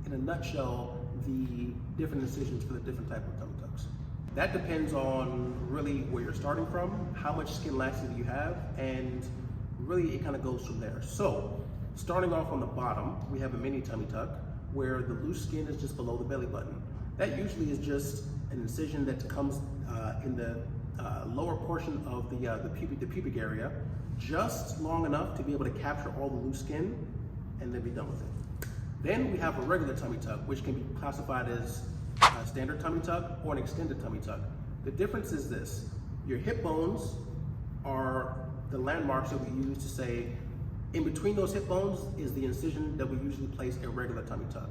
in a nutshell, the different incisions for the different type of tummy tucks. That depends on really where you're starting from, how much skin laxity you have, and really it kind of goes from there. So, starting off on the bottom, we have a mini tummy tuck where the loose skin is just below the belly button. That usually is just an incision that comes in the lower portion of the pubic area, just long enough to be able to capture all the loose skin and then be done with it. Then we have a regular tummy tuck, which can be classified as a standard tummy tuck or an extended tummy tuck. The difference is this: your hip bones are the landmarks that we use to say, in between those hip bones is the incision that we usually place a regular tummy tuck.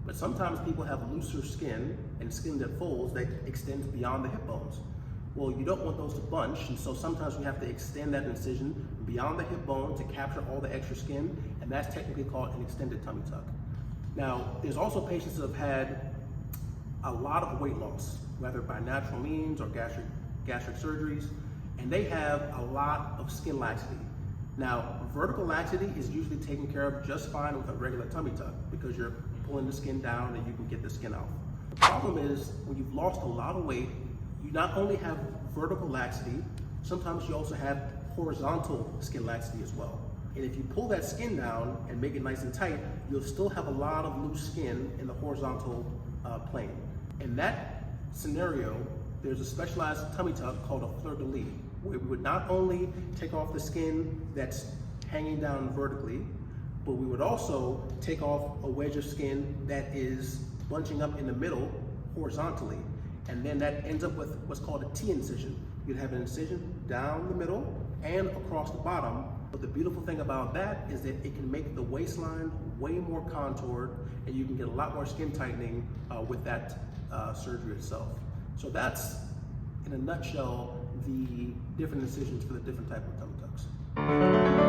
But sometimes people have looser skin and skin that folds that extends beyond the hip bones. Well, you don't want those to bunch, and so sometimes we have to extend that incision beyond the hip bone to capture all the extra skin, and that's technically called an extended tummy tuck. Now, there's also patients that have had a lot of weight loss, whether by natural means or gastric surgeries, and they have a lot of skin laxity. Now, vertical laxity is usually taken care of just fine with a regular tummy tuck because you're pulling the skin down and you can get the skin out. The problem is when you've lost a lot of weight, you not only have vertical laxity, sometimes you also have horizontal skin laxity as well. And if you pull that skin down and make it nice and tight, you'll still have a lot of loose skin in the horizontal plane. In that scenario, there's a specialized tummy tuck called a fleur-de-lis, where we would not only take off the skin that's hanging down vertically, but we would also take off a wedge of skin that is bunching up in the middle horizontally. And then that ends up with what's called a T-incision. You'd have an incision down the middle and across the bottom. But the beautiful thing about that is that it can make the waistline way more contoured, and you can get a lot more skin tightening with that surgery itself. So that's, in a nutshell, the different incisions for the different type of tummy tucks.